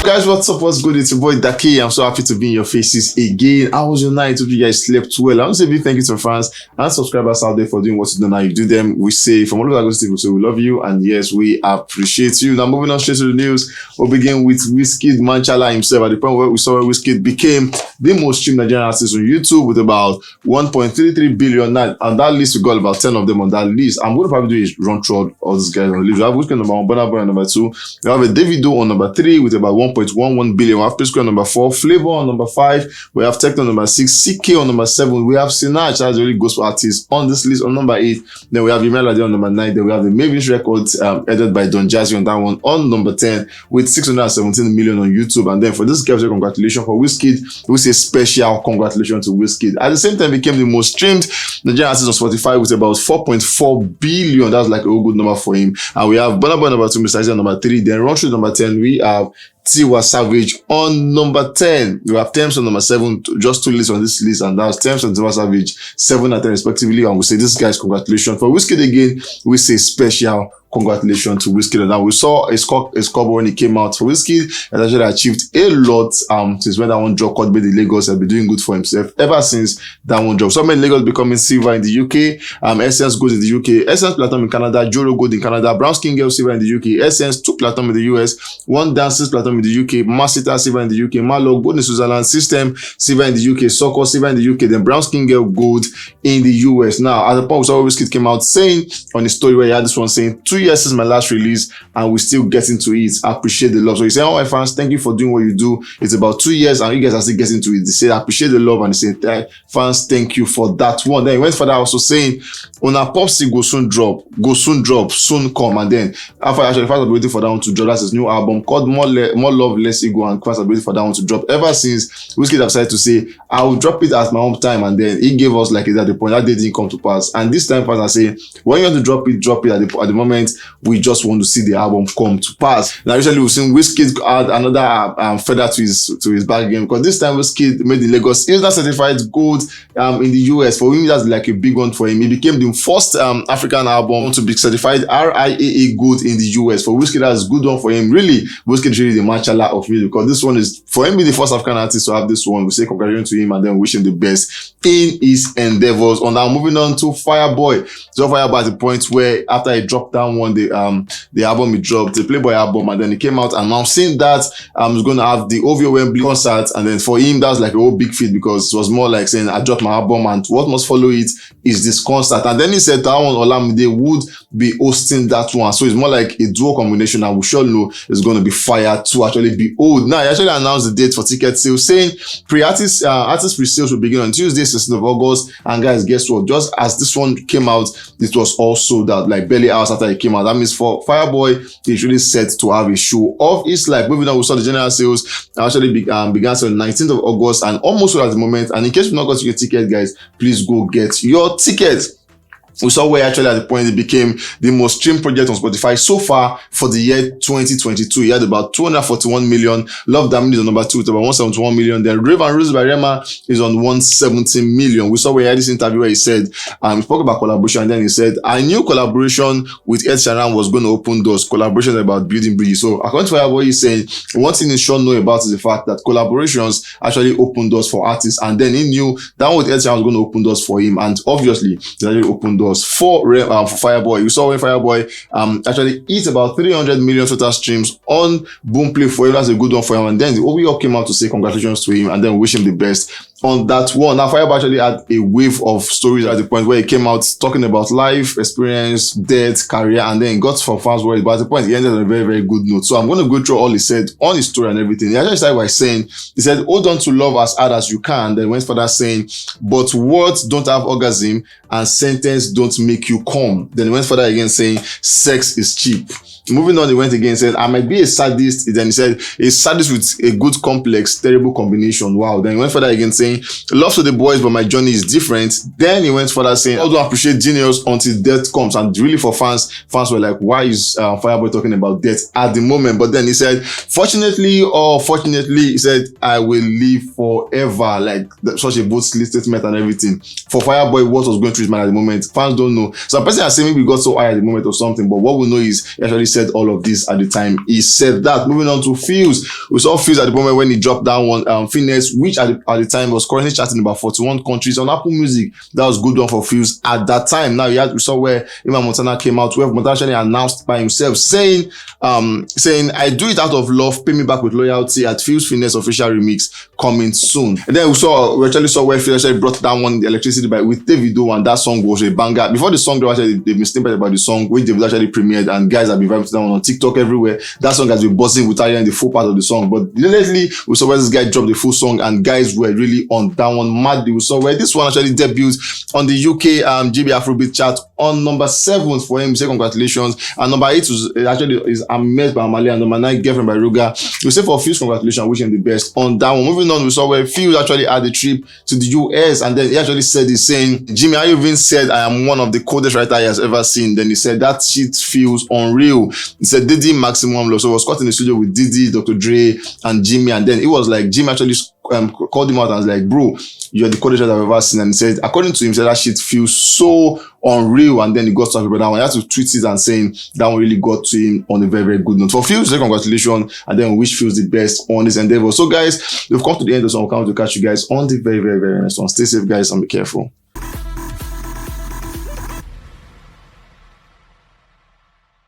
Guys, what's up? What's good? It's your boy Daki. I'm so happy to be in your faces again. How was your night? Hope you guys slept well. I want to say big thank you to fans and subscribers out there for doing what you do now. You do them. We say from all of our people, so we love you and yes, we appreciate you. Now moving on straight to the news, we'll begin with WIZKID Manchala himself at the point where we saw WIZKID became the most streamed Nigerian artist on YouTube with about 1.33 billion night. And that list, we got about 10 of them on that list. I'm going to probably do is run through all these guys on the list. We have WIZKID number 1, Burna Boy on number 2. We have a Davido on number 3 with about 1.11 billion. We have Pheelz on number 4, Flavor on number 5. We have Tech on number 6, CK on number 7. We have Sinach, that's the only gospel artist on this list on number 8. Then we have Email on number 9. Then we have the Mavis Records edited by Don Jazzy on that one on number 10 with 617 million on YouTube. And then for this guy, congratulations for WIZKID. We say special congratulations to WIZKID. At the same time, became the most streamed Nigerian artist on Spotify with about 4.4 billion. That's like a good number for him. And we have Burna Boy number 2, Mr. Isaiah number 3. Then Run Through number 10. We have Tiwa Savage on number 10. We have Thames on number 7, just 2 lists on this list, and that's Thames and Tiwa Savage 7 and 10 respectively. And we say this guy's congratulations. For WIZKID again, we say special congratulations to WIZKID. And now we saw a scoreboard when he came out for WIZKID and actually achieved a lot since when that one dropped. Called the Lagos has been doing good for himself ever since that one dropped. So many Lagos becoming silver in the UK, Essence gold in the UK, Essence platinum in Canada, Joro gold in Canada, Brown Skin Girl silver in the UK, Essence 2 platinum in the US, 1 Dances platinum in the UK, Masita silver in the UK, Malo gold in Switzerland, System silver in the UK, Soccer silver in the UK, then Brown Skin Girl gold in the US. Now at the point we saw WIZKID came out saying on the story where he had this one saying 2 years since my last release and we still getting to it. I appreciate the love. So he said, oh my fans, thank you for doing what you do. It's about 2 years and you guys are still getting to it. They said I appreciate the love and they said fans, thank you for that one. Then he went further also saying on our Popsy go soon drop, soon come. And then after actually fans are waiting for that one to drop. That's his new album called More Love, Less Ego, and fans are waiting for that one to drop. Ever since WIZKID have decided to say I will drop it at my own time, and then he gave us like it at the point that day didn't come to pass. And this time fans are saying when you want to drop it at the moment. We just want to see the album come to pass. Now, recently we've seen WIZKID add another feather to his bag game, because this time WIZKID made the Lagos Isla certified gold in the US. For him, that's like a big one for him. He became the first African album to be certified RIAA gold in the US. For WIZKID, that's a good one for him. Really, WIZKID is really the Manchala of music, because this one is for him, be the first African artist to have this one. We say congratulations to him and then wish him the best in his endeavors. Now moving on to Fireboy. So Fireboy at the point where after he dropped down one, the album he dropped, the Playboy album, and then he came out announcing that he's going to have the OVO Wembley concert. And then for him, that was like a whole big feat, because it was more like saying I dropped my album and what must follow it is this concert. And then he said that one Olamide would be hosting that one, so it's more like a duo combination, and we sure know it's going to be fire to actually be old. Now he actually announced the date for ticket sales, saying artist pre-sales will begin on Tuesday 16th of August. And guys, guess what, just as this one came out, it was all sold out like barely hours after it came out. That means for Fireboy, he's really set to have a show of his life. Moving on, we saw the general sales actually began on 19th of August and almost sold at the moment. And in case you've not got your ticket, guys, please go get your ticket. We saw where actually at the point it became the most streamed project on Spotify so far for the year 2022. He had about 241 million. Love Damn is on number 2 with about 171 million. Then Rave and Rose by Rema is on 170 million. We saw where he had this interview where he said, he spoke about collaboration, and then he said, I knew collaboration with Ed Sheeran was going to open doors. Collaboration is about building bridges. So according to what he's saying, one thing he should know about is the fact that collaborations actually open doors for artists. And then he knew that one with Ed Sheeran was going to open doors for him. And obviously, it actually opened doors for Fireboy. You saw when Fireboy actually hit about 300 million total streams on Boomplay for him. That's a good one for him. And then the OVO came out to say congratulations to him and then wish him the best on that one. Now Fireboy actually had a wave of stories at the point where he came out talking about life, experience, death, career, and then got for fans worried. But at the point he ended on a very, very good note. So I'm going to go through all he said on his story and everything. He actually started by saying, he said, hold on to love as hard as you can. Then went further saying, but words don't have orgasm and sentence don't make you come. Then he went further again saying, sex is cheap. Moving on, he went again and said, I might be a sadist. Then he said, a sadist with a good complex, terrible combination. Wow. Then he went further again saying, love to the boys, but my journey is different. Then he went further saying, I don't appreciate genius until death comes. And really for fans were like, why is Fireboy talking about death at the moment? But then he said, fortunately or fortunately, he said, I will live forever. Like such a bold statement and everything. For Fireboy, what was going through his mind at the moment, fans don't know. So a person has saying maybe we got so high at the moment or something, but what we know is he actually said all of this at the time he said that. Moving on to Pheelz, we saw Pheelz at the moment when he dropped that one, Finesse, which at the time was currently charting in about 41 countries on Apple Music. That was a good one for Pheelz at that time. Now we saw where Iman Montana came out, where Montana actually announced by himself saying, I do it out of love, pay me back with loyalty at Pheelz Finesse official remix coming soon. And then we actually saw where Pheelz actually brought down one, the Electricity with Davido, and that song was a banger. Before the song, they've been snippet about the song, which Davido actually premiered, and guys have been vibing to that one on TikTok everywhere. That song has been buzzing with Ariana in the full part of the song. But lately, we saw where this guy dropped the full song, and guys were really on that one madly. We saw where this one actually debuts on the UK GB Afrobeat chart on number 7 for him. We say congratulations. And number 8 is Ahmed by Amalia, and number 9 Girlfriend by Ruga. We say for Pheelz, congratulations, wish him the best on that one. Moving on, we saw where Pheelz actually had a trip to the US, and then he actually said this, saying, Jimmy Iovine said I am one of the coldest writer he has ever seen. Then he said that shit feels unreal. He said Diddy maximum love. So he was caught in the studio with Diddy, Dr. Dre, and Jimmy, and then it was like Jimmy actually called him out and was like, bro, you're the coldest writer I've ever seen. And he said, according to him, said that shit feels so unreal. And then he got talking about that one. He had to tweet it and saying that one really got to him on a very, very good note. For Pheelz, say congratulations, and then we wish Pheelz the best on this endeavor. So guys, we've come to the end of this one. We'll come to catch you guys on the very, very, very next one. Stay safe, guys, and be careful.